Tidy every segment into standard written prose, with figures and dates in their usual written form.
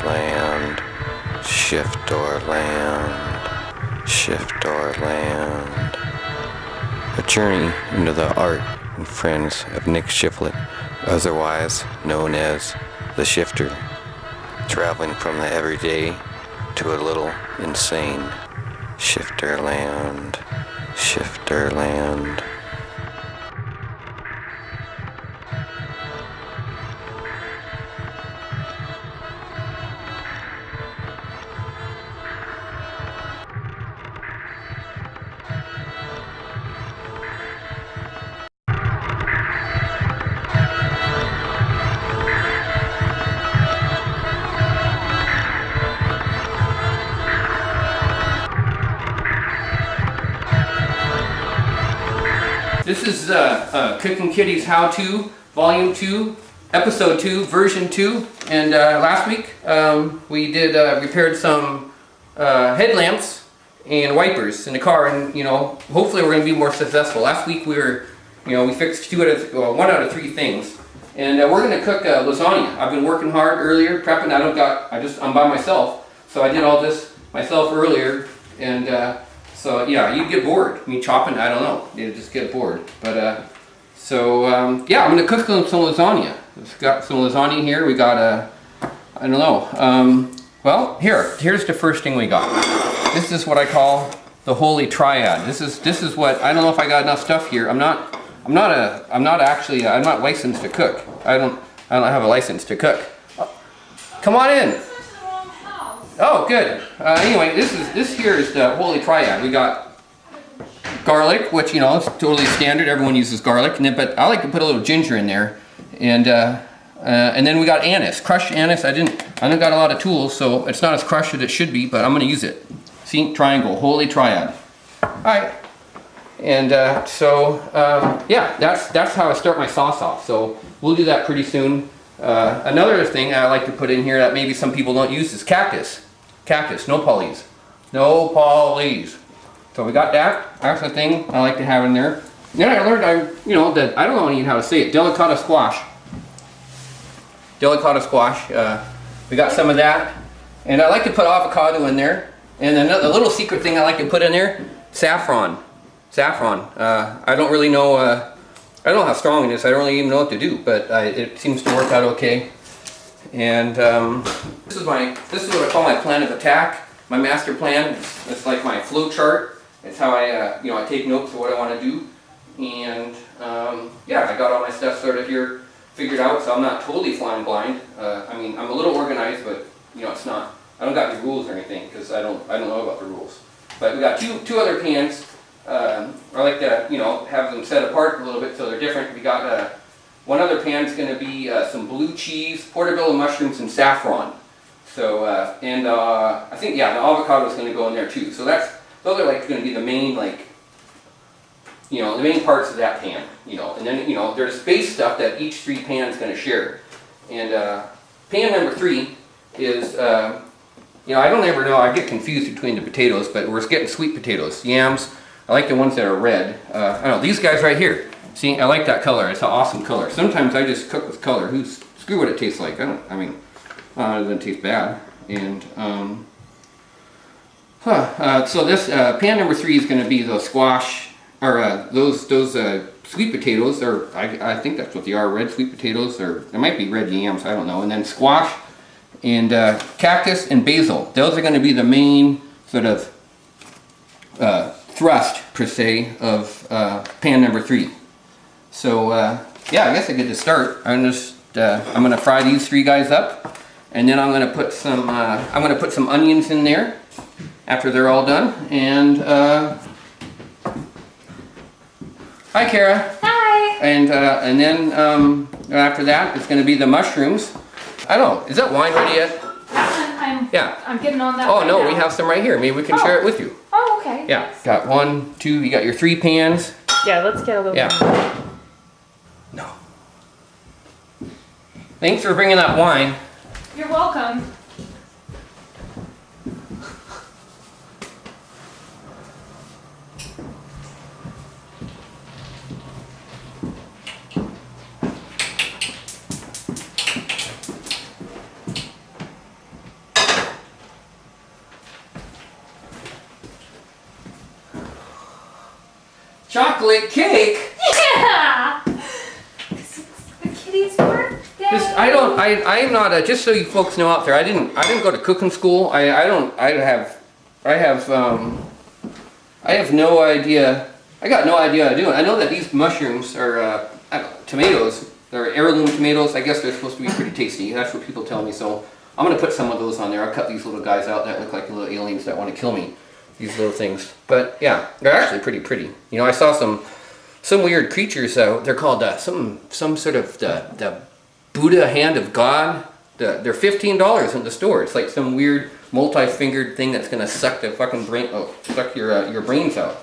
Shifterlnad, Shifterlnad, Shifterlnad. A journey into the art and friends of Nick Shiflet, otherwise known as the Shifter, traveling from the everyday to a little insane. Shifterlnad, Shifterlnad. This is Cookin Kitty's How-To, Volume 2, Episode 2, Version 2. And last week we did repaired some headlamps and wipers in the car, and hopefully we're going to be more successful. Last week we were, we fixed one out of three things, and we're going to cook lasagna. I've been working hard earlier, prepping. I'm by myself, so I did all this myself earlier, and. So yeah, you'd get bored. I mean, chopping, I don't know. You'd just get bored. But yeah, I'm gonna cook some lasagna. We've got some lasagna here. We got I don't know. Well, here's the first thing we got. This is what I call the holy triad. This is what, I don't know if I got enough stuff here. I'm not licensed to cook. I don't have a license to cook. Come on in. Oh, good. Anyway, this here is the holy triad. We got garlic, which is totally standard. Everyone uses garlic, but I like to put a little ginger in there, and then we got anise, crushed anise. I didn't got a lot of tools, so it's not as crushed as it should be, but I'm going to use it. See, triangle, holy triad. All right, and yeah, that's how I start my sauce off. So we'll do that pretty soon. Another thing I like to put in here that maybe some people don't use is cactus. Cactus, no polys. No polys. So we got that. That's the thing I like to have in there. Then I learned, that I don't know even how to say it. Delicata squash. Delicata squash. We got some of that. And I like to put avocado in there. And another little secret thing I like to put in there, saffron. Saffron. I don't really know. I don't know how strong it is. I don't really even know what to do, but it seems to work out okay. And this is what I call my plan of attack, my master plan. It's like my flow chart. It's how I I take notes of what I want to do. And yeah, I got all my stuff sort of here figured out, so I'm not totally flying blind. I mean, I'm a little organized, but it's not. I don't got any rules or anything because I don't know about the rules. But we got two other pans. I like to have them set apart a little bit so they're different. We got one other pan is going to be some blue cheese, portobello mushrooms, and saffron. So and I think the avocado is going to go in there too. So those are like going to be the main the main parts of that pan. And then there's base stuff that each three pans going to share. And pan number 3 is I don't ever know. I get confused between the potatoes, but we're getting sweet potatoes, yams. I like the ones that are red. I don't know, these guys right here. See, I like that color. It's an awesome color. Sometimes I just cook with color. Screw what it tastes like. It doesn't taste bad. And so this pan number 3 is going to be the squash, or those sweet potatoes, or I think that's what they are, red sweet potatoes, or it might be red yams. I don't know. And then squash and cactus and basil. Those are going to be the main sort of thrust, per se, of pan number 3. So yeah, I guess I get to start. I'm going to fry these 3 guys up, and then I'm going to put some onions in there after they're all done. And hi, Kara. Hi. And then after that, it's going to be the mushrooms. I don't know. Is that wine ready yet? I'm getting on that. Oh right no, now. we have some right here. Maybe we can share it with you. Oh, okay. Yeah. Nice. Got 1, 2. You got your 3 pans. Yeah, let's get a little. Yeah. No. Thanks for bringing that wine. You're welcome. chocolate cake? Yeah! 'Cause it's the kitty's birthday. I am not a, just so you folks know out there, I didn't go to cooking school. I have no idea. I got no idea how to do it. I know that these mushrooms are tomatoes. They're heirloom tomatoes. I guess they're supposed to be pretty tasty. That's what people tell me. So I'm gonna put some of those on there. I'll cut these little guys out that look like little aliens that want to kill me. These little things. But yeah, they're actually pretty pretty. You know, I saw some weird creatures. They're called some sort of the Buddha hand of God. They're $15 in the store. It's like some weird multi-fingered thing that's gonna suck the fucking brain. Oh, suck your brains out.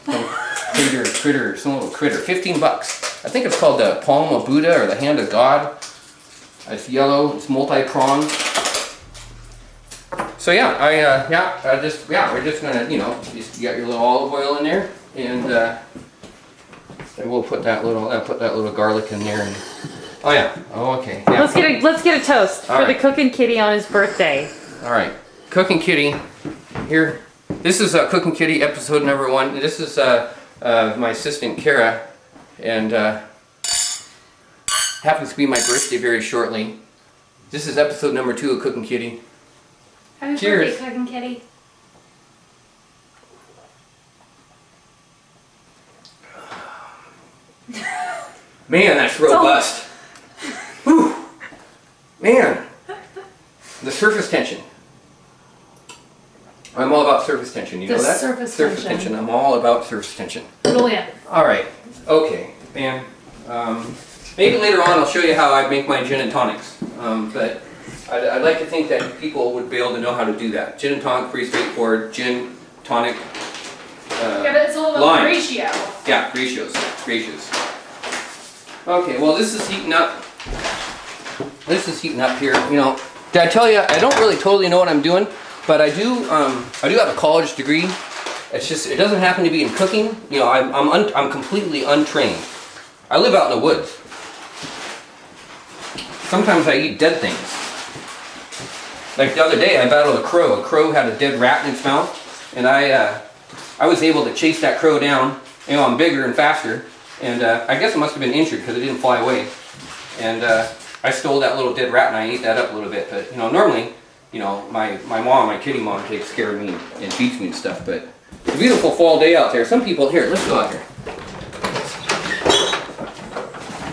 Some critter, some little critter. $15. I think it's called the palm of Buddha or the hand of God. It's yellow. It's multi-pronged. So yeah, we're just gonna, you know, you got your little olive oil in there, and we'll put that little garlic in there. And, oh yeah. Oh okay. Yeah. Let's get a toast for the Cookin Kitty on his birthday. All right, Cookin Kitty. Here, this is Cookin Kitty episode number 1. This is my assistant Kara, and happens to be my birthday very shortly. This is episode number 2 of Cookin Kitty. Happy Cheers. birthday, Cookin Kitty. Man, that's robust. Whew. Man, the surface tension. I'm all about surface tension. You know that? Surface tension. I'm all about surface tension. Brilliant. All right. Okay, man. Maybe later on I'll show you how I make my gin and tonics. But I'd like to think that people would be able to know how to do that. Gin and tonic, pretty straightforward. Gin, tonic, Yeah, but it's all about lime. the ratio. Yeah, ratios. Okay, well this is heating up. This is heating up here. You know, did I tell you I don't really totally know what I'm doing, but I do have a college degree. It's just it doesn't happen to be in cooking. You know, I'm completely untrained. I live out in the woods. Sometimes I eat dead things. Like the other day, I battled a crow. A crow had a dead rat in its mouth, and I was able to chase that crow down. You know, I'm bigger and faster, and I guess it must have been injured because it didn't fly away. And I stole that little dead rat and I ate that up a little bit. But you know, normally, you know, my mom, my kitty mom, takes care of me and feeds me and stuff. But it's a beautiful fall day out there. Some people here, let's go out here.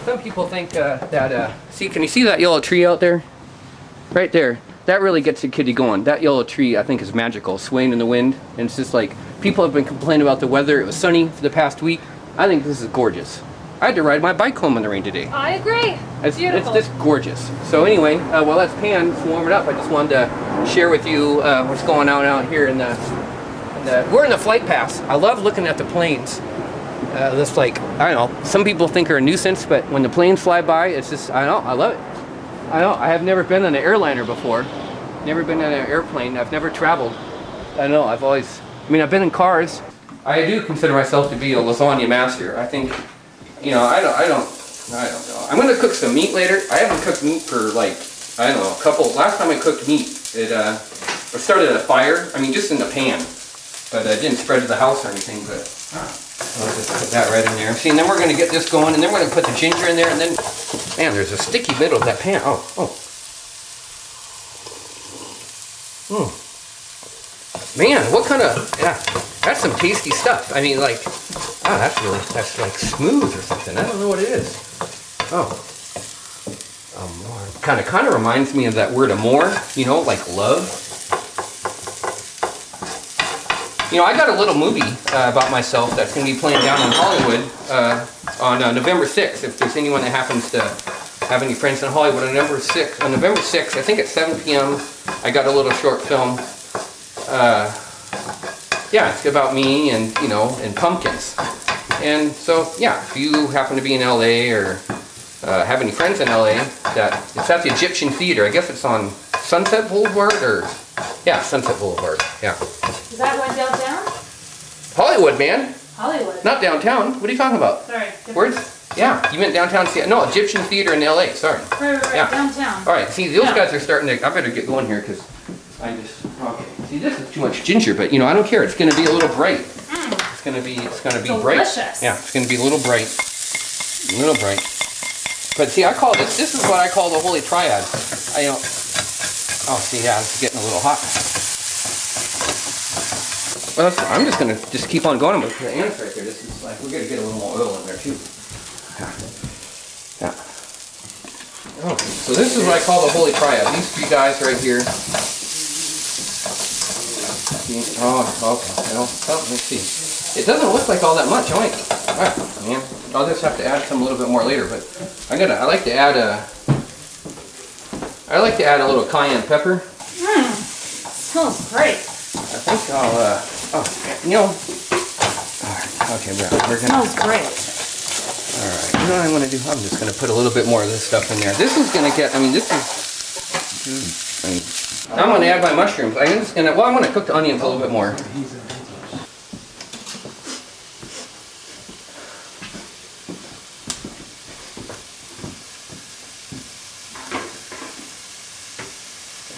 Some people think that see, can you see that yellow tree out there? Right there. That really gets the kitty going. That yellow tree, I think, is magical, swaying in the wind. And it's just like, people have been complaining about the weather. It was sunny for the past week. I think this is gorgeous. I had to ride my bike home in the rain today. I agree. It's beautiful. It's just gorgeous. So anyway, while that's pan, it's warming up. I just wanted to share with you what's going on out here in we're in the flight paths. I love looking at the planes. This, like, I don't know, some people think are a nuisance, but when the planes fly by, it's just, I don't know, I love it. I know, I have never been on an airliner before. Never been on an airplane. I've never traveled. I know, I've been in cars. I do consider myself to be a lasagna master. I think, you know, I don't know. I'm gonna cook some meat later. I haven't cooked meat for like, I don't know, last time I cooked meat, it started a fire. I mean, just in the pan. But it didn't spread to the house or anything, but I'll just put that right in there. See, and then we're going to get this going, and then we're going to put the ginger in there, and then, man, there's a sticky middle of that pan. Man, what kind of, yeah, that's some tasty stuff. I mean, like, that's like smooth or something. I don't know what it is. Amor. Kind of reminds me of that word amor, you know, like love. You know, I got a little movie about myself that's going to be playing down in Hollywood on November 6th. If there's anyone that happens to have any friends in Hollywood, on November 6th, I think at 7 p.m., I got a little short film. Yeah, it's about me and, you know, and pumpkins. And so, yeah, if you happen to be in LA or have any friends in LA, it's at the Egyptian Theater. I guess it's on Sunset Boulevard or, yeah, Sunset Boulevard, yeah. Is that one downtown? Hollywood, man. Hollywood. Not downtown. What are you talking about? Sorry. Where's? Yeah, you meant downtown. No, Egyptian Theater in LA. Sorry. Right. Yeah. Downtown. All right. See, those guys are starting to. I better get going here because I just. Okay. See, this is too much ginger, but you know I don't care. It's going to be a little bright. It's gonna be bright. Delicious. Yeah, it's gonna be a little bright. A little bright. But see, I call this is what I call the holy triad. Oh, see, yeah, it's getting a little hot. Well, I'm just gonna keep on going with the ants right there. This is like, we're gonna get a little more oil in there too. Yeah. Okay, so this is what I call the holy triad. These three guys right here. Oh, okay. Well, let's see. It doesn't look like all that much. All right, man. I'll just have to add some a little bit more later. But I like to add a little cayenne pepper. Smells great. I think I'll okay, we're gonna. Smells great. All right. You know what I'm gonna do? I'm just gonna put a little bit more of this stuff in there. This is gonna get. I mean, this is. Now I'm gonna add my mushrooms. I'm gonna cook the onions a little bit more.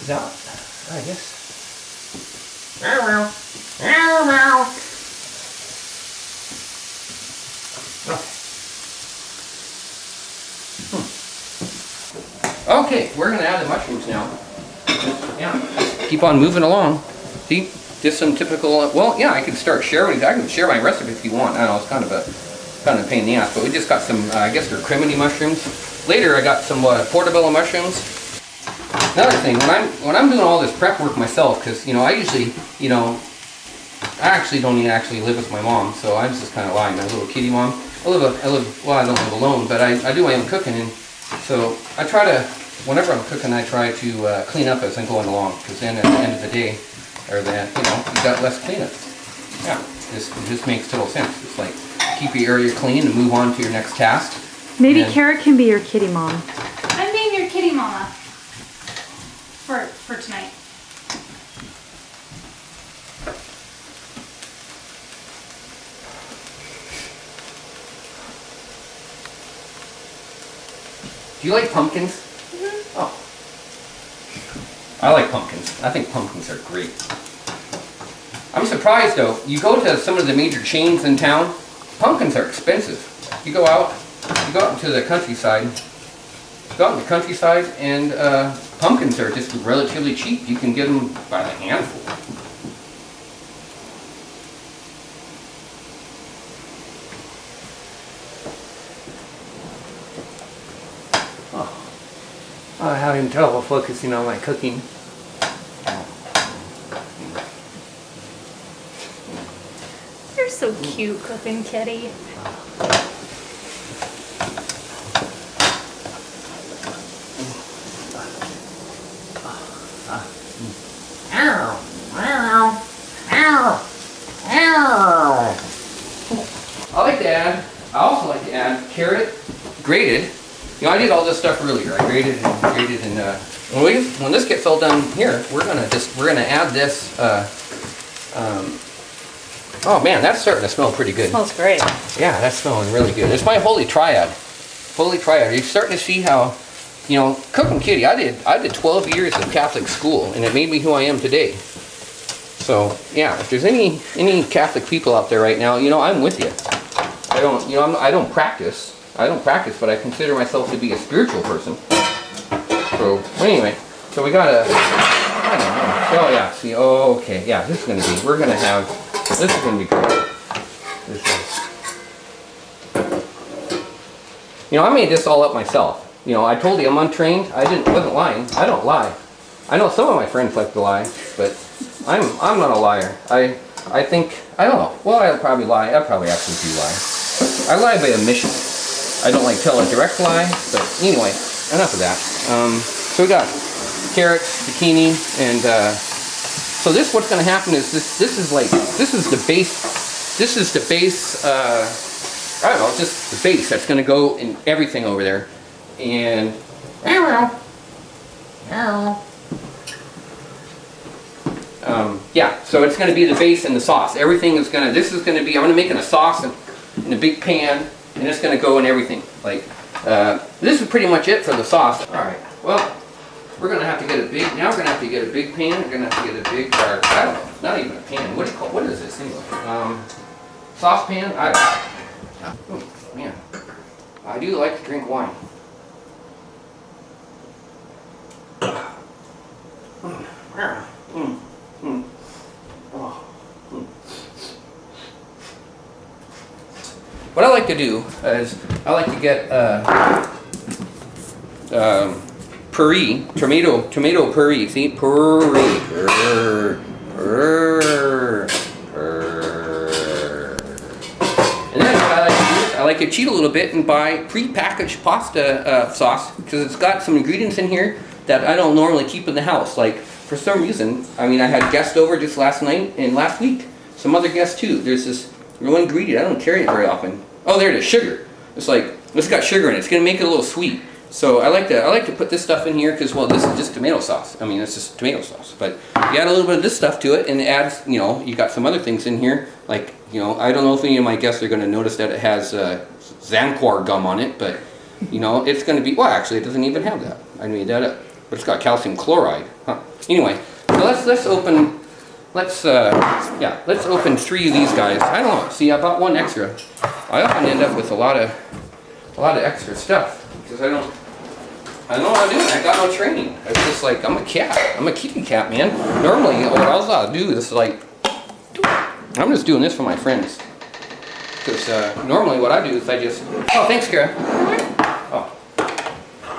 Is that? I guess. Okay, we're gonna add the mushrooms now. Yeah, keep on moving along. See, just some typical. Well, yeah, I could start sharing. I can share my recipe if you want. I know it's kind of a pain in the ass, but we just got some. I guess they're criminy mushrooms. Later, I got some portobello mushrooms. Another thing, when I'm doing all this prep work myself, because I usually, I actually don't even live with my mom, so I'm just kind of lying. My little kitty mom. Well, I don't live alone, but I do my own cooking, and so I try to, whenever I'm cooking, I try to clean up as I'm going along, because then at the end of the day, or you got less cleanup. Yeah, it just makes total sense. It's like keep your area clean and move on to your next task. Maybe Carrot can be your kitty mom. I'm being your kitty mama for tonight. Do you like pumpkins? Mm-hmm. Oh. I like pumpkins. I think pumpkins are great. I'm surprised though, you go to some of the major chains in town, pumpkins are expensive. You go out into the countryside, and pumpkins are just relatively cheap. You can get them by the handful. I'm having trouble focusing on my cooking. You're so cute, Cookin Kitty. I also like to add carrot, grated. I did all this stuff earlier. I grated and when this gets all done here, we're gonna add this. Oh man, that's starting to smell pretty good. Smells great. Yeah, that's smelling really good. It's my holy triad. Holy triad. You're starting to see how, Cookin Kitty. I did 12 years of Catholic school, and it made me who I am today. So yeah, if there's any Catholic people out there right now, I'm with you. I don't practice, but I consider myself to be a spiritual person. So anyway, so we got I don't know. Oh yeah, see, okay, yeah, this is gonna be good. I made this all up myself. I told you I'm untrained. Wasn't lying. I don't lie. I know some of my friends like to lie, but I'm not a liar. I think, I don't know. Well, I'll probably lie. I probably actually do lie. I lie by omission. I don't like tell a direct lie, but anyway, enough of that. So we got carrots, zucchini, and so what's going to happen is this is the base, I don't know, just the base that's going to go in everything over there. And yeah, so it's going to be the base and the sauce. Everything is going to, I'm going to make it a sauce in a big pan, and it's going to go in everything. Like, this is pretty much it for the sauce. All right, well, we're going to have to get a big pan. We're going to have to get a big, I don't know, not even a pan. What is this anyway? saucepan. Oh, man, I do like to drink wine. What I like to do is I like to get puree, tomato puree. See, puree. And then what I like to do is I like to cheat a little bit and buy pre-packaged pasta sauce, because it's got some ingredients in here that I don't normally keep in the house. Like, for some reason, I mean, I had guests over just last night and last week. Some other guests too. There's this one ingredient, I don't carry it very often. Oh, there it is, sugar. It's like, it's got sugar in it. It's gonna make it a little sweet. So I like to put this stuff in here because, well, this is just tomato sauce. I mean, it's just tomato sauce. But you add a little bit of this stuff to it, and it adds, you know, you got some other things in here. Like, you know, I don't know if any of my guests are going to notice that it has Zanquar gum on it, but, you know, it's going to be, well, actually, it doesn't even have that. I made that up. But it's got calcium chloride. Huh. Anyway, so let's open 3 of these guys. I don't know. See, I bought one extra. I often end up with a lot of extra stuff because I don't know what I'm doing. I got no training. It's just like, I'm a cat. I'm a kitty cat, man. Normally, what I'll do is like, I'm just doing this for my friends. Because normally what I do is I just, oh, thanks, Kara. Oh.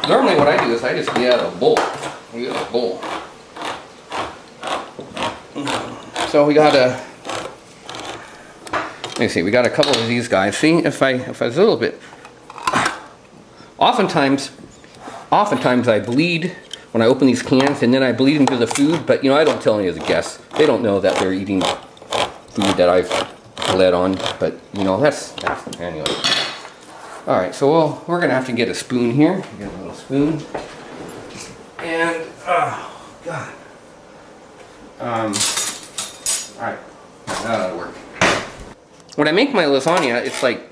Normally what I do is I just get a bowl. We got a bowl. So we got let me see, we got a couple of these guys. See, if I was a little bit, oftentimes I bleed when I open these cans, and then I bleed into the food, but, you know, I don't tell any of the guests. They don't know that they're eating food that I've bled on, but, you know, that's anyway. Alright, so we're going to have to get a spoon here. Get a little spoon. And, oh, God. Alright, that'll work. When I make my lasagna, it's like,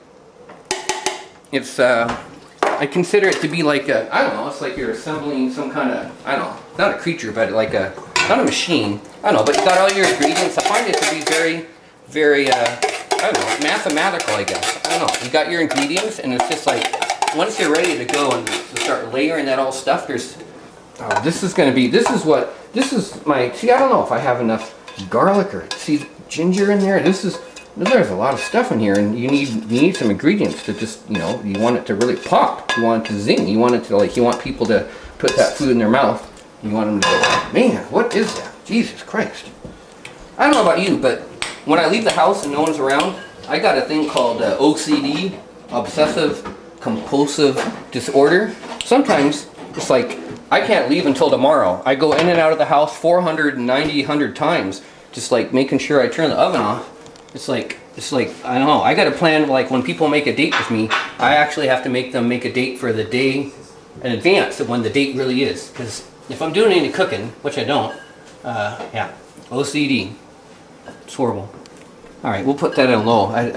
I consider it to be like a, I don't know, it's like you're assembling some kind of, I don't know, not a creature, but like a, not a machine. I don't know, but you got all your ingredients. I find it to be very, very, I don't know, mathematical, I guess. I don't know. You got your ingredients, and it's just like, once you're ready to go and to start layering that all stuff, there's, oh, this is going to be, this is my, see, I don't know if I have enough garlic or, see, ginger in there. There's a lot of stuff in here, and you need some ingredients to just, you know, you want it to really pop. You want it to zing. You want it to, like, you want people to put that food in their mouth. You want them to go, man, what is that? Jesus Christ. I don't know about you, but when I leave the house and no one's around, I got a thing called OCD, Obsessive Compulsive Disorder. Sometimes it's like, I can't leave until tomorrow. I go in and out of the house 490 times, just like making sure I turn the oven off. It's like, I don't know, I got a plan, like when people make a date with me, I actually have to make them make a date for the day in advance of when the date really is. Because if I'm doing any cooking, which I don't, yeah, OCD, it's horrible. Alright, we'll put that in low. I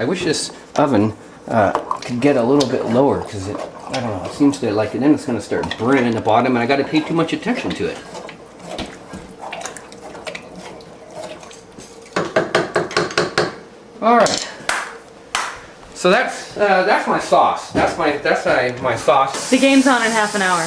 wish this oven could get a little bit lower, because I don't know, it seems to like, and then it's going to start burning in the bottom, and I got to pay too much attention to it. All right. So that's my sauce. That's my sauce. The game's on in half an hour.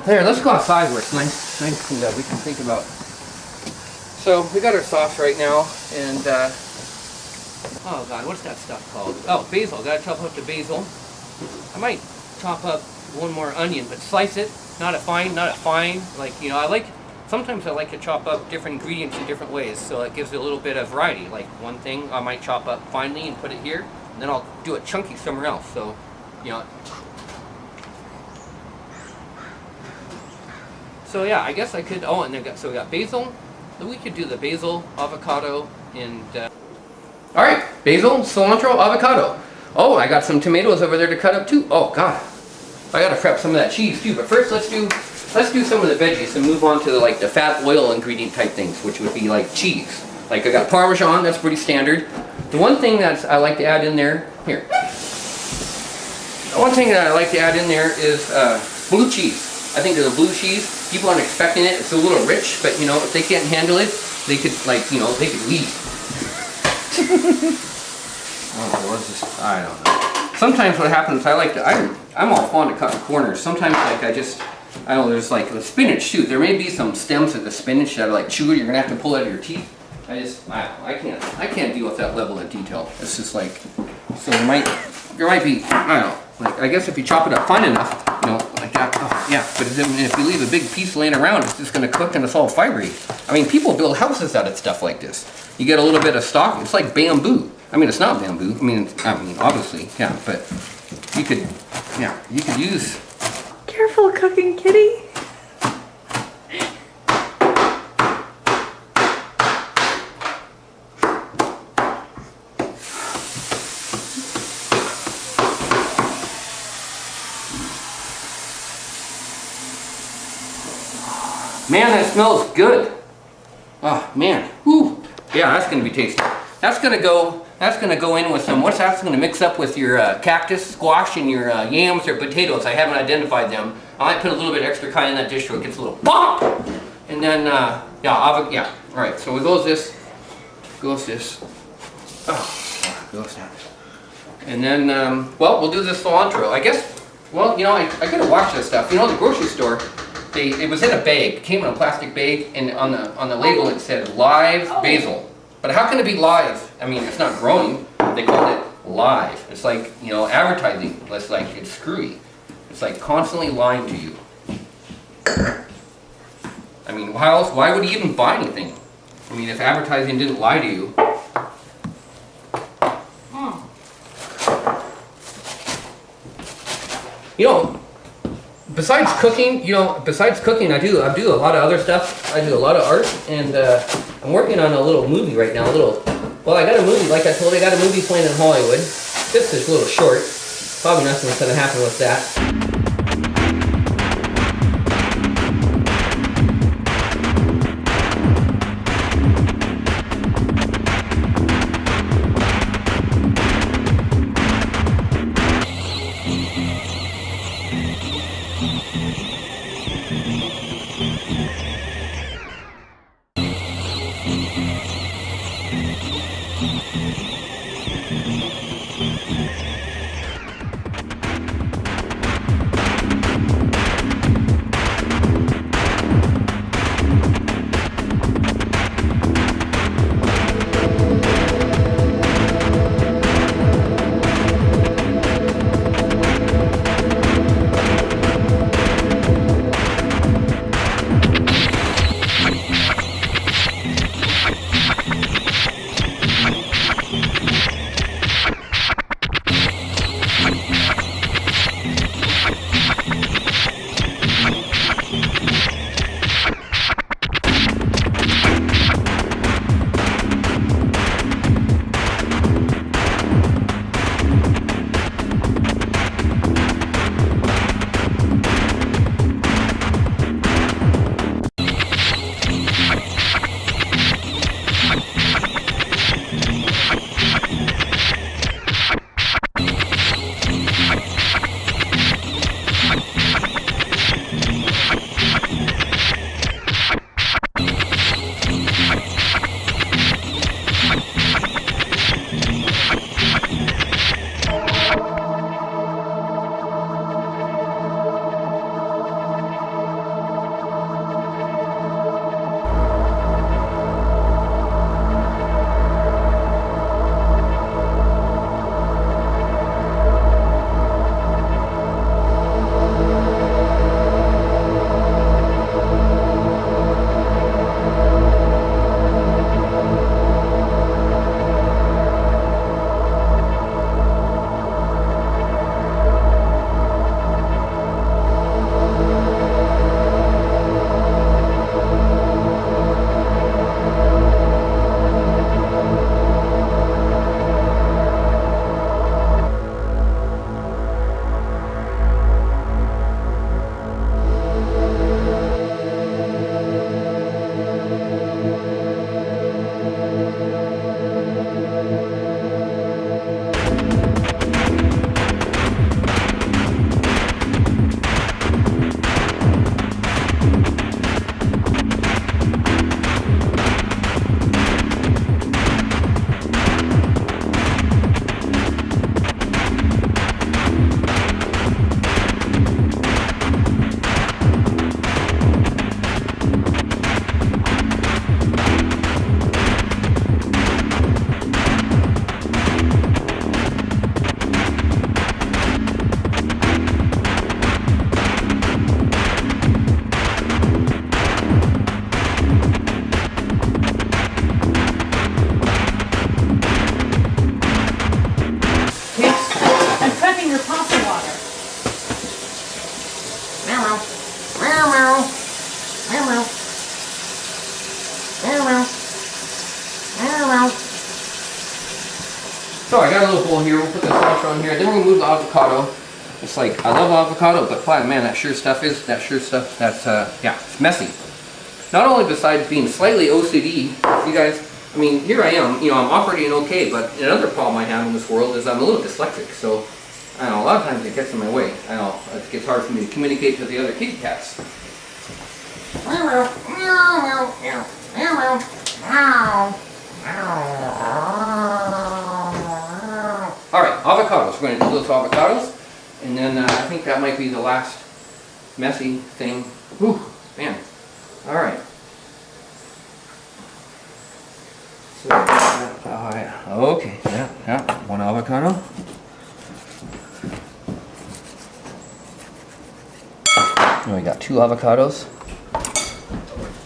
There, let's go outside where it's nice and we can think about. So we got our sauce right now, and oh God, what's that stuff called? Oh, basil. Got to chop up the basil. I might chop up one more onion, but slice it, not a fine, like, you know, sometimes I like to chop up different ingredients in different ways, so it gives it a little bit of variety. Like one thing I might chop up finely and put it here, and then I'll do it chunky somewhere else, so, you know. So yeah, I guess I could, oh, and so we got basil, so we could do the basil, avocado, and, alright, basil, cilantro, avocado. Oh, I got some tomatoes over there to cut up too. Oh God. I gotta prep some of that cheese too, but first let's do some of the veggies and move on to the fat oil ingredient type things, which would be like cheese. Like I got Parmesan, that's pretty standard. The one thing that I like to add in there, is blue cheese. I think the blue cheese, people aren't expecting it. It's a little rich, but you know, if they can't handle it, they could like, you know, they could leave. Oh, what's this? I don't know. Sometimes what happens, I'm all fond of cutting corners. Sometimes like I don't know, there's like the spinach too. There may be some stems of the spinach that are like chewy, you're gonna have to pull out of your teeth. I don't know, I can't deal with that level of detail. It's just like, so there might be, I don't know, like I guess if you chop it up fine enough, you know, like that, oh, yeah, but then if you leave a big piece laying around, it's just gonna cook and it's all fibery. I mean, people build houses out of stuff like this. You get a little bit of stock, it's like bamboo. I mean, it's not bamboo, I mean, obviously, yeah, but you could use. Careful, Cookin Kitty. Man, that smells good. Oh man, whew. Yeah, that's gonna be tasty. That's gonna go in with some, what's that's gonna mix up with your cactus, squash, and your yams or potatoes. I haven't identified them. I might put a little bit extra kind in that dish so it gets a little pop. And then, yeah, all right, so it goes this, goes that. And then, well, we'll do this cilantro. I guess, well, you know, I gotta watch this stuff. You know, the grocery store, it was in a bag, it came in a plastic bag, and on the label it said live basil. But how can it be live? I mean, it's not growing. They called it live. It's like, you know, advertising. It's like, it's screwy. It's like constantly lying to you. I mean, why would you even buy anything? I mean, if advertising didn't lie to you. You know, besides cooking, I do a lot of other stuff. I do a lot of art, and I'm working on a little movie right now. Well, I got a movie, like I told you, I got a movie playing in Hollywood. This is a little short. Probably nothing's gonna happen with that. I got a little bowl here. We'll put the salsa on here. Then we'll move the avocado. It's like, I love avocado, but man, that sure stuff, that's, yeah, it's messy. Not only besides being slightly OCD, you guys, I mean, here I am, you know, I'm operating okay, but another problem I have in this world is I'm a little dyslexic, so, I know, a lot of times it gets in my way. I know, it gets hard for me to communicate to the other kitty cats. Alright, avocados. We're going to do those avocados. And then I think that might be the last messy thing. Whew, man. Alright. So, alright. Okay, yeah. One avocado. And we got 2 avocados.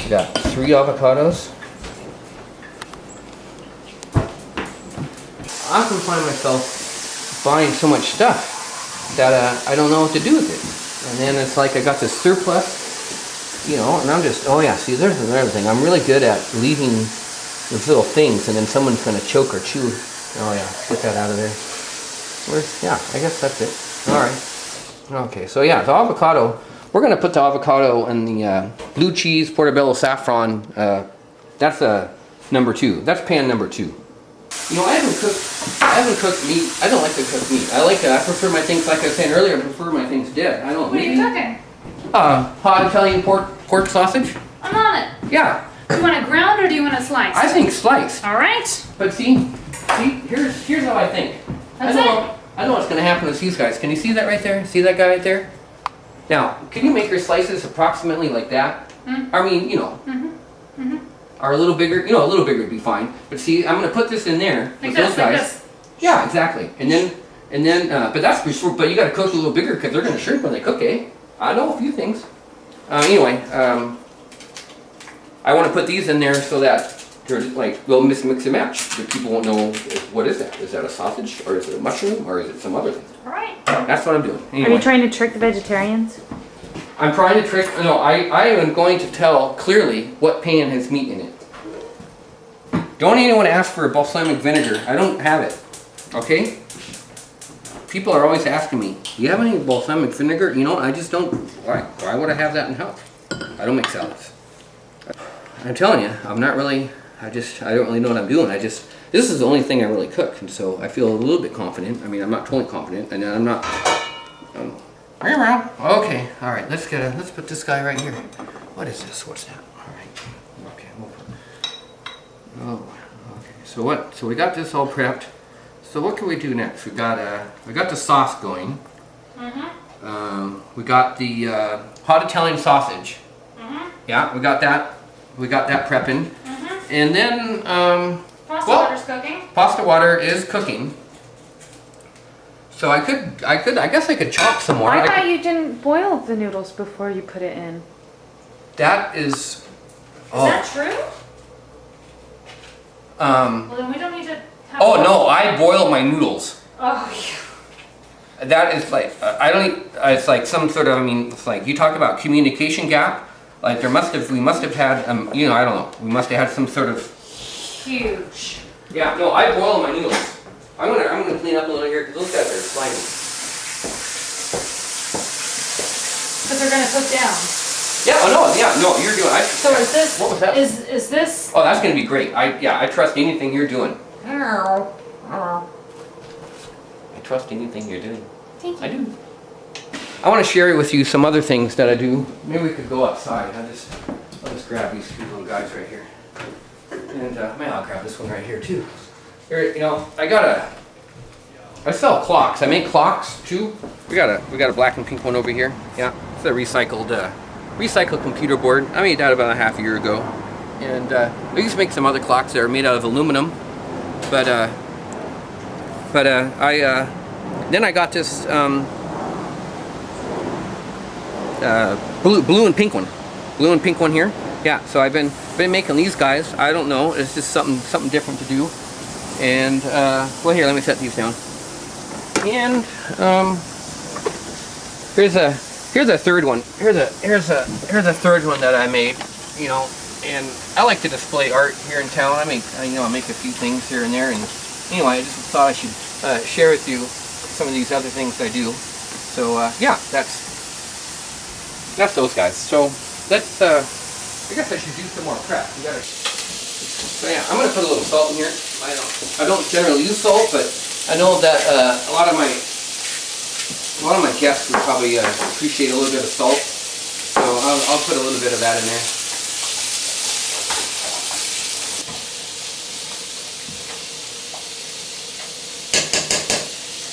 We got 3 avocados. I often find myself buying so much stuff that I don't know what to do with it. And then it's like I got this surplus, you know, and I'm just, oh yeah, see, there's another thing. I'm really good at leaving those little things and then someone's going to choke or chew. Oh yeah, get that out of there. Yeah, I guess that's it. Alright. Okay, so yeah, the avocado. We're going to put the avocado and the blue cheese portobello saffron. That's number 2. That's pan number 2. You know, I haven't cooked meat. I don't like to cook meat. I prefer my things, like I was saying earlier, I prefer my things dead. I don't. What are you cooking? Hot Italian pork sausage. I'm on it. Yeah. Do you want it ground or do you want it sliced? I think sliced. All right. But see, here's how I think. I know what's going to happen with these guys. Can you see that right there? See that guy right there? Now, can you make your slices approximately like that? Mm. I mean, you know. Are a little bigger, you know, a little bigger would be fine. But see, I'm going to put this in there with those guys. Like this. Yeah, exactly. And then, but that's for sure. But you got to cook a little bigger because they're going to shrink when they cook, eh? I know a few things. Anyway, I want to put these in there so that they're like, we'll mix and match. The people won't know, what is that? Is that a sausage, or is it a mushroom, or is it some other thing? All right. That's what I'm doing. Anyway. Are you trying to trick the vegetarians? I'm trying to trick, no, I am going to tell clearly what pan has meat in it. Don't anyone ask for a balsamic vinegar. I don't have it, okay? People are always asking me, do you have any balsamic vinegar? You know, I just don't, why would I have that in house? I don't make salads. I'm telling you, I'm not really, I don't really know what I'm doing. this is the only thing I really cook, and so I feel a little bit confident. I mean, I'm not totally confident, and I'm not, okay, all right, let's put this guy right here. What is this? What's that? All right, okay, we'll put, oh, okay. So we got this all prepped. So what can we do next? We got the sauce going. We got the hot Italian sausage. Yeah, we got that. We got that prepping. And then Pasta water's cooking. Pasta water is cooking. So I guess I could chop some more. I thought you didn't boil the noodles before you put it in. That is. Is that true? Well, then we don't need to have Oh no, I boil my noodles. Oh, yeah. That is like, I don't, it's like some sort of, I mean, it's like, you talk about communication gap, like we must have had, you know, I don't know, we must have had some sort of. Huge. Yeah, no, I boil my noodles. I'm gonna clean up a little here, because those guys are slimy. Because they're gonna cook down. Yeah, oh no, you're doing, So is this, what was that? Is this? Oh, that's gonna be great. I trust anything you're doing. I trust anything you're doing. Thank you. I do. I want to share with you some other things that I do. Maybe we could go outside. I'll just grab these two little guys right here. And man, I'll grab this one right here too. Here, you know, I sell clocks. I make clocks too. We got a black and pink one over here. Yeah, it's a recycled computer board. I made that about a half a year ago. And I used to make some other clocks that are made out of aluminum. But then I got this blue and pink one. Blue and pink one here. Yeah, so I've been making these guys. I don't know, it's just something different to do. And well, here, let me set these down. And here's a third one. Here's a third one that I made. You know, and I like to display art here in town. I make a few things here and there. And anyway, I just thought I should share with you some of these other things I do. So yeah, that's those guys. So let's. I guess I should do some more prep. We gotta. So yeah, I'm gonna put a little salt in here. I don't generally use salt, but I know that a lot of my guests would probably appreciate a little bit of salt. So I'll put a little bit of that in there.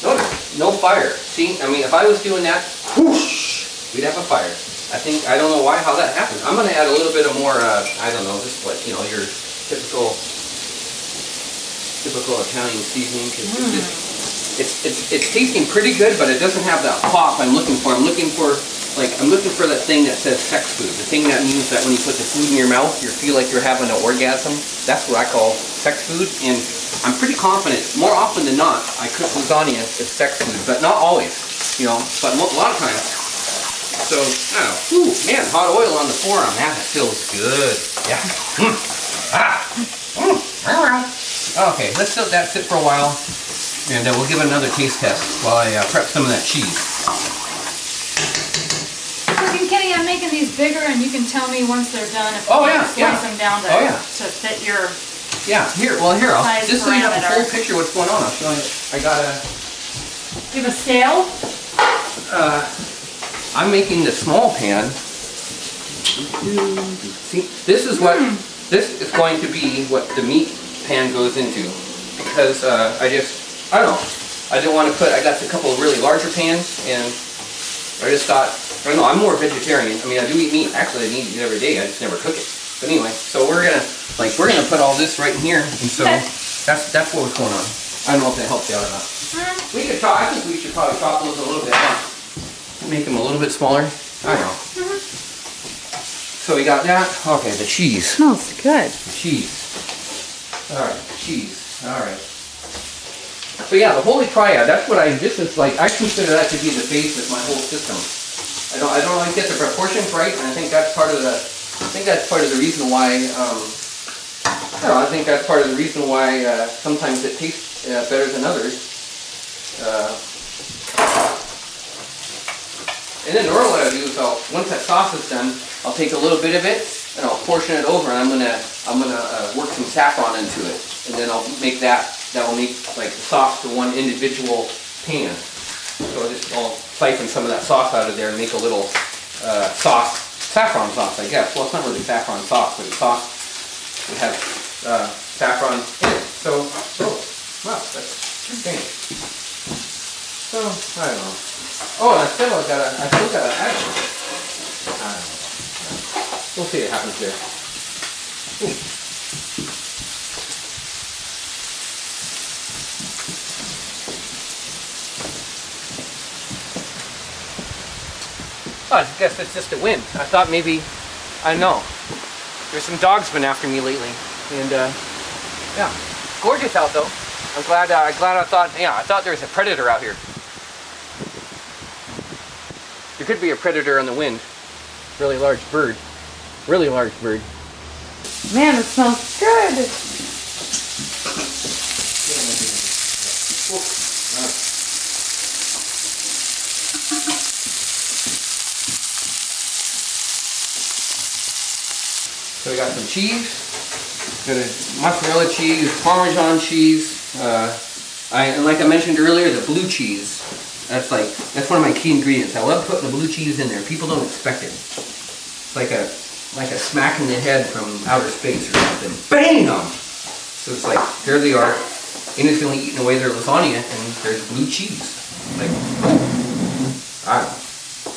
Notice, no fire. See, I mean, if I was doing that, whoosh, we'd have a fire. I don't know why, how that happened. I'm going to add a little bit of more, I don't know, just like, you know, your typical Italian seasoning. It's tasting pretty good, but it doesn't have that pop I'm looking for. I'm looking for that thing that says sex food. The thing that means that when you put the food in your mouth, you feel like you're having an orgasm. That's what I call sex food, and I'm pretty confident, more often than not, I cook lasagna as sex food, but not always, you know, but a lot of times. So, I don't know. Ooh, man, hot oil on the forearm. That feels good. Yeah. Okay, let's let that sit for a while, and we'll give it another taste test while I prep some of that cheese. Cookin Kitty, I'm making these bigger, and you can tell me once they're done if you slice them down to fit your Here, size just so you have a full parameter. picture of what's going on, I'll show you. I got a... You have a scale? I'm making the small pan. See, this is what this is going to be what the meat pan goes into, because I don't know, I didn't want to put. I got a couple of really larger pans, and I just thought, I don't know. I'm more vegetarian. I mean, I do eat meat. Actually, I eat it every day. I just never cook it. But anyway, so we're gonna put all this right in here, and so that's what was going on. I don't know if that helps you out or not. We could chop. I think we should probably chop those a little bit more. Make them a little bit smaller. I don't know. So we got that. Okay, the cheese. Smells good. The cheese. Alright, cheese. Alright. So yeah, the Holy Triad, that's what this is like, I consider that to be the base of my whole system. I don't always get the proportions right, and I think that's part of the reason why, I think that's part of the reason why sometimes it tastes better than others. And then normally what I do is once that sauce is done, I'll take a little bit of it and I'll portion it over, and I'm gonna work some saffron into it, and then I'll make that will make like the sauce to one individual pan. So I'll siphon some of that sauce out of there and make a little saffron sauce, I guess. Well, it's not really saffron sauce, but it's sauce that has saffron in it. So wow, that's interesting. So I don't know. Oh, and I still got a, I don't know. We'll see what happens there. Ooh. Oh, I guess it's just the wind. I thought maybe, I don't know. There's some dogs been after me lately, and yeah, gorgeous out though. I'm glad. I thought there was a predator out here. There could be a predator on the wind. Really large bird. Really large bird. Man, it smells good. So we got some cheese. Got a mozzarella cheese, Parmesan cheese. And like I mentioned earlier, the blue cheese. That's one of my key ingredients. I love putting the blue cheese in there. People don't expect it. It's like a smack in the head from outer space or something. Bam! So it's like, there they are, innocently eating away their lasagna, and there's blue cheese. Like,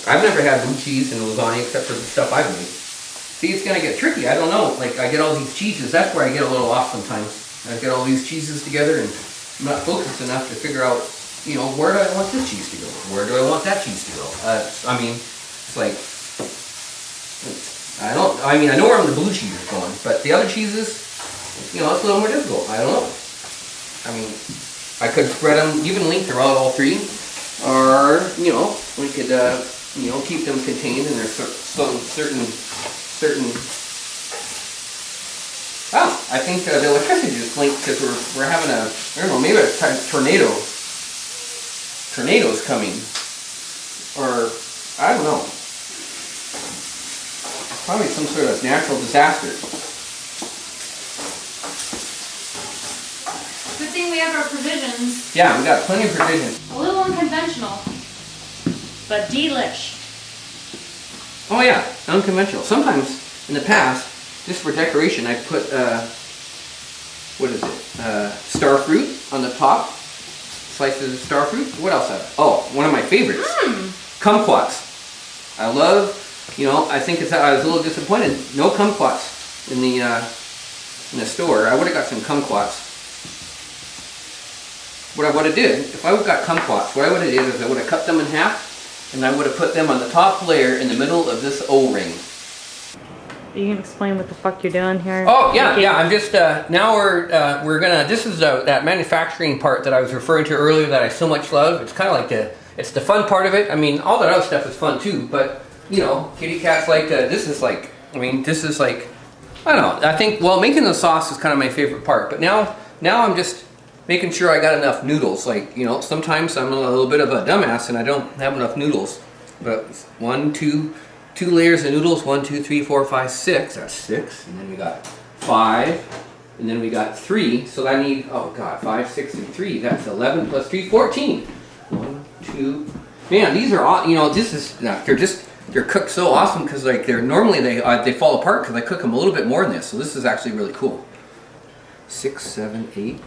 I've never had blue cheese in lasagna except for the stuff I've made. See, it's gonna get tricky. I don't know. Like, I get all these cheeses. That's where I get a little lost sometimes. I get all these cheeses together, and I'm not focused enough to figure out, you know, where do I want this cheese to go? Where do I want that cheese to go? I mean, it's like, I know where the blue cheese is going, but the other cheeses, you know, it's a little more difficult. I don't know. I mean, I could spread them evenly throughout all three, or, you know, we could, you know, keep them contained in their certain. Oh, I think the electricity just blinked because we're having I don't know, maybe a tornado tornado's coming. Or, I don't know. Probably some sort of natural disaster. Good thing we have our provisions. Yeah, we got plenty of provisions. A little unconventional, but delish. Oh yeah, unconventional. Sometimes in the past, just for decoration, I put what is it? Star fruit on the top. Slices of star fruit. What else? Oh, one of my favorites. Kumquats. I love. You know, I think I was a little disappointed. No kumquats in the store. I would have got some kumquats. What I would have did, if I would have got kumquats, what I would have did is I would have cut them in half, and I would have put them on the top layer in the middle of this O-ring. You can explain what the fuck you're doing here? Oh yeah, yeah. I'm just now we're gonna. This is that manufacturing part that I was referring to earlier that I so much love. It's kind of like it's the fun part of it. I mean, all that other stuff is fun too, but you know, kitty cats like this is like. I mean, this is like. I don't know. I think making the sauce is kind of my favorite part. But now I'm just making sure I got enough noodles. Like, you know, sometimes I'm a little bit of a dumbass and I don't have enough noodles. But two layers of noodles, 1, 2, 3, 4, 5, 6. That's 6. And then we got 5. And then we got 3. So I need, oh God, 5, 6, and 3. That's 11 plus 3, 14. 1, 2. Man, these are all, you know, this is, they're cooked so awesome because like normally they fall apart because I cook them a little bit more than this. So this is actually really cool. 6, 7, 8,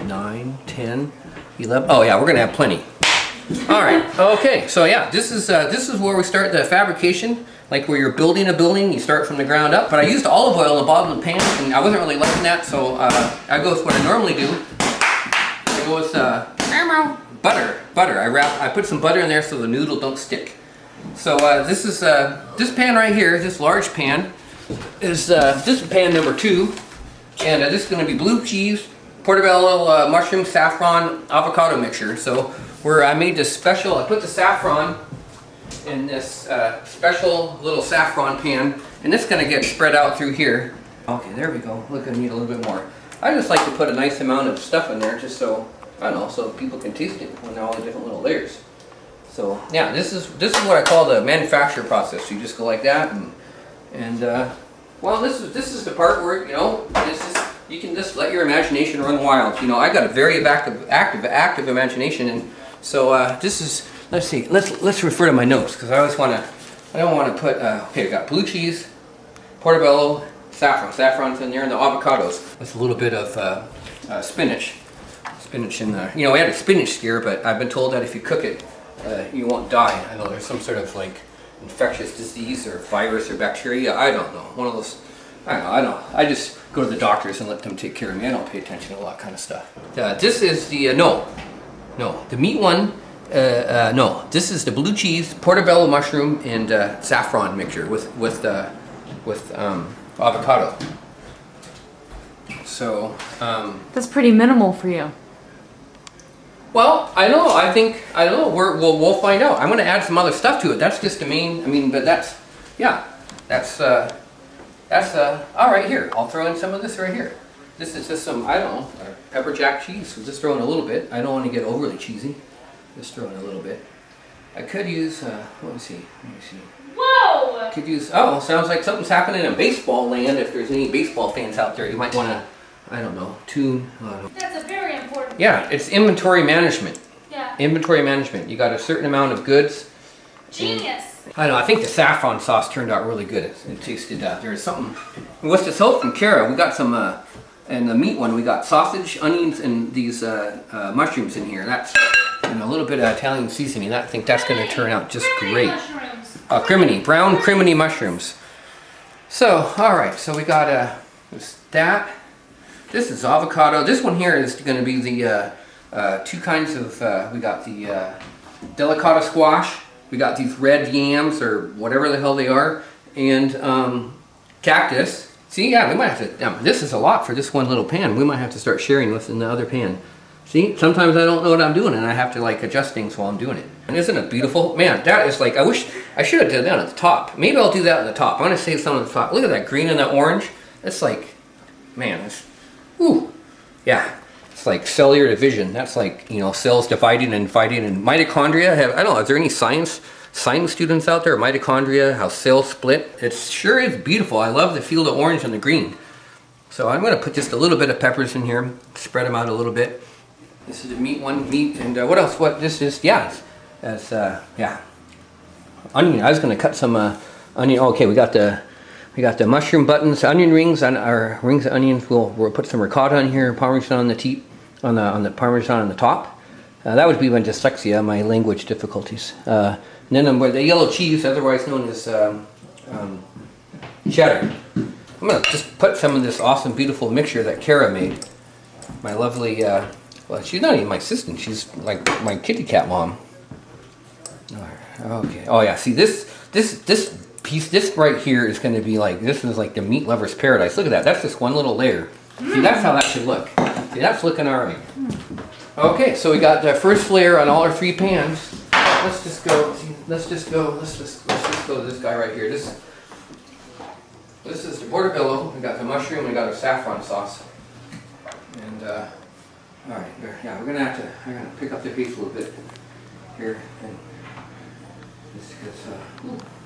9, 10, 11. Oh yeah, we're gonna have plenty. All right. Okay. So yeah, this is where we start the fabrication. Like where you're building a building, you start from the ground up. But I used olive oil in the bottom of the pan, and I wasn't really liking that, so I go with what I normally do. I go with butter. I put some butter in there so the noodle don't stick. So this is this pan right here. This large pan is this is pan number 2, and this is going to be blue cheese, portobello, mushroom, saffron, avocado mixture. So I made this special. I put the saffron in this special little saffron pan, and it's going to get spread out through here. Okay, there we go. Look, I need a little bit more. I just like to put a nice amount of stuff in there, just so I don't know, so people can taste it when all the different little layers. So yeah, this is what I call the manufacture process. You just go like that, and well, this is the part where, you know, you can just let your imagination run wild. You know, I got a very active imagination, and so this is. Let's see. Let's refer to my notes because I don't want to put. Okay, I got blue cheese, portobello, saffron. Saffron's in there, and the avocados with a little bit of spinach. Spinach in there. You know, we had a spinach scare, but I've been told that if you cook it, you won't die. I know there's some sort of like infectious disease or virus or bacteria. I don't know. One of those. I don't know. I just go to the doctors and let them take care of me. I don't pay attention to a lot of kind of stuff. This is the the meat one. No, this is the blue cheese, portobello mushroom, and saffron mixture with avocado. So that's pretty minimal for you. Well, I know. I don't know. We'll find out. I'm going to add some other stuff to it. That's just the main. I mean, but that's all right. Here, I'll throw in some of this right here. This is just some, I don't know, pepper jack cheese. So just throw in a little bit. I don't want to get overly cheesy. Just throw in a little bit. I could use, let me see. Whoa! Could use, oh, sounds like something's happening in baseball land. If there's any baseball fans out there, you might want to, I don't know, tune. That's a very important. Yeah, it's inventory management. Yeah. Inventory management. You got a certain amount of goods. Genius. I know, I think the saffron sauce turned out really good. It tasted, there's something, with this help from Kara, we got some, and the meat one, we got sausage, onions, and these mushrooms in here. That's, and a little bit of Italian seasoning. I think that's going to turn out just great. Crimini, brown crimini mushrooms. So, all right. So we got that. This is avocado. This one here is going to be the two kinds of. We got the delicata squash. We got these red yams or whatever the hell they are, and cactus. See, yeah, we might have to. This is a lot for this one little pan. We might have to start sharing what's in the other pan. See, sometimes I don't know what I'm doing and I have to like adjust things while I'm doing it. And isn't it beautiful? Man, that is like, I wish, I should have done that at the top. Maybe I'll do that at the top. I'm going to save some at the top. Look at that green and that orange. It's like, man, it's, ooh, yeah. it's like cellular division. That's like, you know, cells dividing and fighting. And mitochondria I don't know, is there any science students out there? Mitochondria, how cells split. It sure is beautiful. I love the feel of the orange and the green. So I'm going to put just a little bit of peppers in here, spread them out a little bit. This is the meat, and what else? What this is? Yeah, that's yeah. Onion. I was going to cut some onion. Okay, we got the mushroom buttons, onion rings, on our rings of onions. We'll put some ricotta on here, parmesan on the parmesan on the top. That would be my dyslexia, my language difficulties. And then the yellow cheese, otherwise known as cheddar. I'm going to just put some of this awesome, beautiful mixture that Kara made. My lovely, well, she's not even my assistant. She's like my kitty cat mom. Okay. Oh yeah. See this piece. This right here is going to be like, this is like the meat lover's paradise. Look at that. That's just one little layer. See, that's how that should look. See, that's looking all right. Okay. So we got the first layer on all our 3 pans. Let's just go to this guy right here. This is the portobello. We got the mushroom. We got our saffron sauce. And all right, yeah, we're gonna pick up the pace a little bit here. And just because,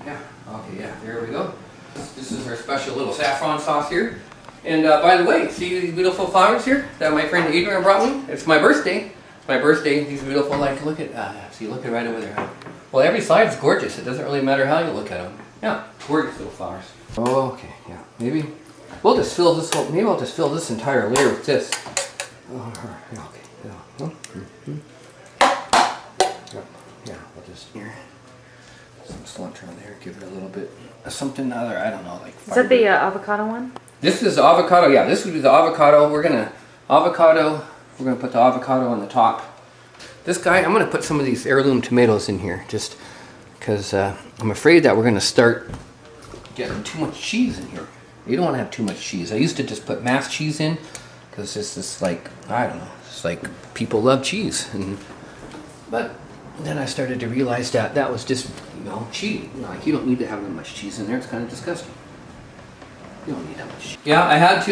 yeah, okay, yeah, there we go. This is our special little saffron sauce here. And by the way, see these beautiful flowers here that my friend Adrian brought me? It's my birthday. It's my birthday. These beautiful, like, look at, see, look at right over there. Well, every side's gorgeous. It doesn't really matter how you look at them. Yeah, gorgeous little flowers. Okay, yeah, maybe we'll just fill this whole, maybe I'll just fill this entire layer with this. Oh, yeah, okay, yeah, we'll just, here, some cilantro in there, give it a little bit, something other, I don't know, like fiber. Is that the avocado one? This is the avocado, yeah, this would be the avocado. We're gonna put the avocado on the top. This guy, I'm gonna put some of these heirloom tomatoes in here, just because I'm afraid that we're gonna start getting too much cheese in here. You don't want to have too much cheese. I used to just put mass cheese in because it's just like, I don't know, it's like people love cheese. But then I started to realize that that was just, you know, cheating. Like, you don't need to have that much cheese in there. It's kind of disgusting. You don't need that much cheese. Yeah, I had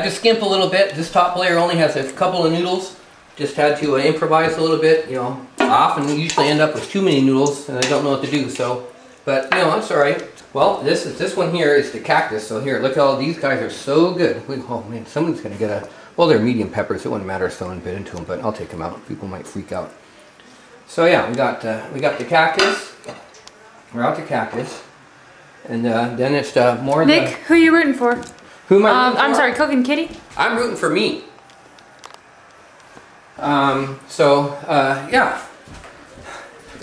to skimp a little bit. This top layer only has a couple of noodles. Just had to improvise a little bit, you know. I often usually end up with too many noodles and I don't know what to do, so, but you know, it's all right. Well, this one here is the cactus. So here, look at all these guys are so good. Oh man, someone's gonna get a. Well, they're medium peppers. It wouldn't matter if someone bit into them, but I'll take them out. People might freak out. So yeah, we got the cactus. We're out the cactus, and then it's more. Nick, who are you rooting for? Who am I rooting for? I'm sorry, Cookin Kitty. I'm rooting for me. Yeah.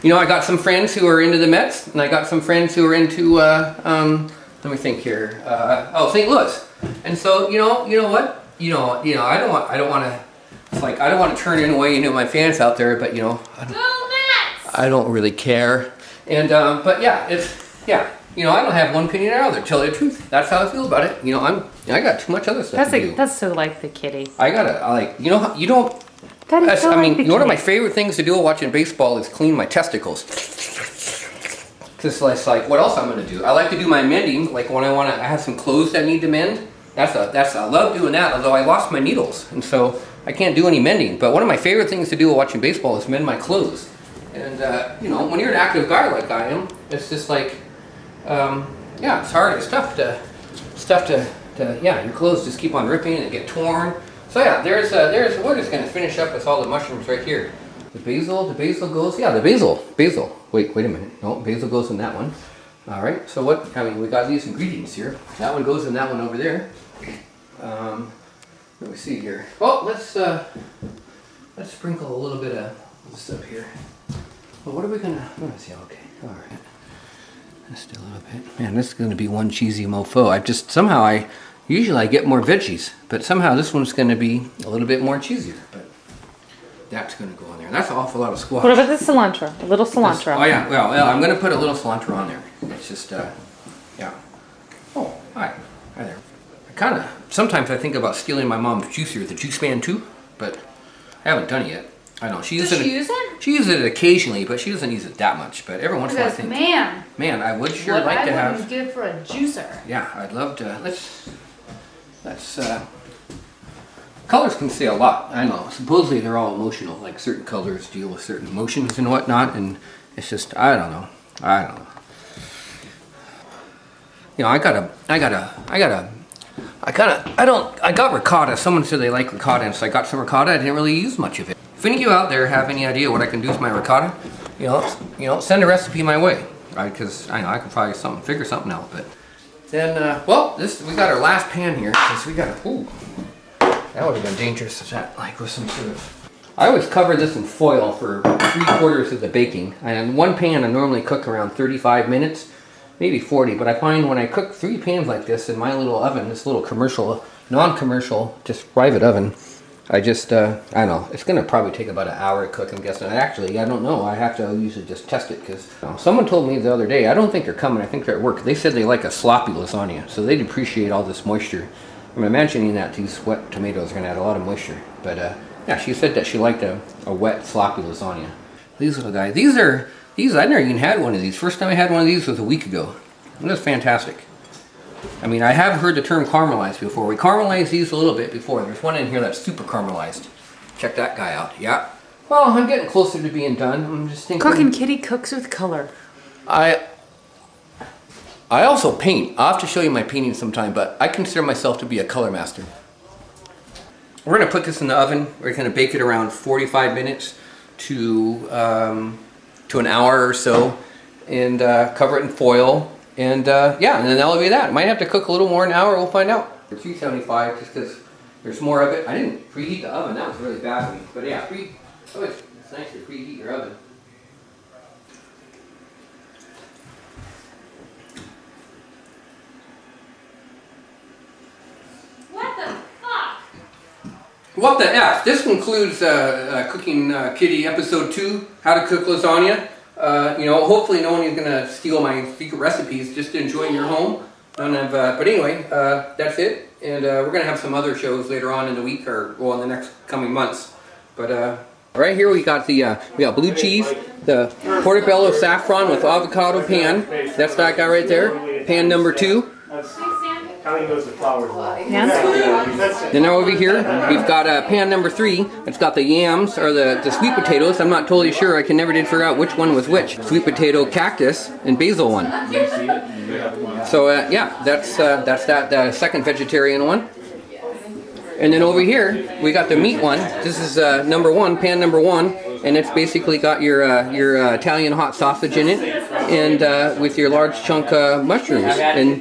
You know, I got some friends who are into the Mets, and I got some friends who are into, let me think here, St. Louis. And so, you know what? I don't want to, it's like, I don't want to turn in away, my fans out there, but, I don't really care. And, but yeah, I don't have one opinion or other, to tell you the truth. That's how I feel about it. I got too much other stuff to do. That's so like the kitty. I gotta, you don't. That is so like the one of my favorite things to do watching baseball is clean my testicles. Just like, what else I'm gonna do? I like to do my mending, like when I have some clothes that need to mend. I love doing that, although I lost my needles, and so I can't do any mending. But one of my favorite things to do watching baseball is mend my clothes. And when you're an active guy like I am, it's just like, yeah, it's hard. It's tough to your clothes just keep on ripping and get torn. So yeah, we're just gonna finish up with all the mushrooms right here. The basil goes, yeah, the basil. Wait a minute. No, basil goes in that one. All right, so we got these ingredients here. That one goes in that one over there. Let me see here. Oh, let's sprinkle a little bit of this up here. Well, what are we gonna, let's see, okay, all right. Just a little bit. Man, this is gonna be one cheesy mofo. Usually I get more veggies, but somehow this one's going to be a little bit more cheesier. But that's going to go in there. That's an awful lot of squash. What about the cilantro? A little cilantro. Oh yeah, well, I'm going to put a little cilantro on there. It's just, yeah. Oh, hi there. Sometimes I think about stealing my mom's juicer, the juice man too, but I haven't done it yet. I know she uses it. She uses it occasionally, but she doesn't use it that much. But every once in a while, I think, man, I would sure like to have. What I wouldn't give for a juicer. Yeah, I'd love to. Let's Colors can say a lot. I know. Supposedly they're all emotional. Like certain colors deal with certain emotions and whatnot. And it's just, I don't know. You know, I got ricotta. Someone said they like ricotta, and so I got some ricotta. I didn't really use much of it. If any of you out there have any idea what I can do with my ricotta, you know, send a recipe my way, right? Because I know I could probably figure something out. But then, well, we got our last pan here. Because we got, ooh, that would have been dangerous. Is that like with some sort of? I always cover this in foil for 3/4 of the baking. And in one pan, I normally cook around 35 minutes. Maybe 40, but I find when I cook 3 pans like this in my little oven, this little commercial, non-commercial, just private oven, I just, I don't know, it's going to probably take about an hour to cook, I'm guessing. Actually, I don't know, I have to usually just test it, because someone told me the other day, I don't think they're coming, I think they're at work, they said they like a sloppy lasagna, so they'd appreciate all this moisture. I'm imagining that these wet tomatoes are going to add a lot of moisture, but yeah, she said that she liked a wet, sloppy lasagna. These little guys, these, I've never even had one of these. First time I had one of these was a week ago. It was fantastic. I mean, I have heard the term caramelized before. We caramelized these a little bit before. There's one in here that's super caramelized. Check that guy out. Yeah. Well, I'm getting closer to being done. I'm just thinking. Cookin Kitty cooks with color. I also paint. I'll have to show you my painting sometime, but I consider myself to be a color master. We're going to put this in the oven. We're going to bake it around 45 minutes to an hour or so, and cover it in foil, and yeah, and then that'll be that. Might have to cook a little more, an hour, we'll find out. For 375, just because there's more of it. I didn't preheat the oven, that was really bad of me. But yeah, it's nice to preheat your oven. What the fuck? What the F? This concludes Cookin Kitty episode 2, how to cook lasagna. You know, hopefully no one is going to steal my secret recipes just to enjoy in your home. But anyway, that's it. And we're going to have some other shows later on in the week, or well, in the next coming months. But right here we got the blue cheese, the portobello saffron with avocado pan. That's that guy right there. Pan number 2. Then over here, we've got pan number 3. It's got the yams, or the sweet potatoes. I'm not totally sure. I can never did figure out which one was which. Sweet potato, cactus, and basil one. So yeah, that's that second vegetarian one. And then over here, we got the meat one. This is number 1, pan number 1, and it's basically got your Italian hot sausage in it, and with your large chunk mushrooms. And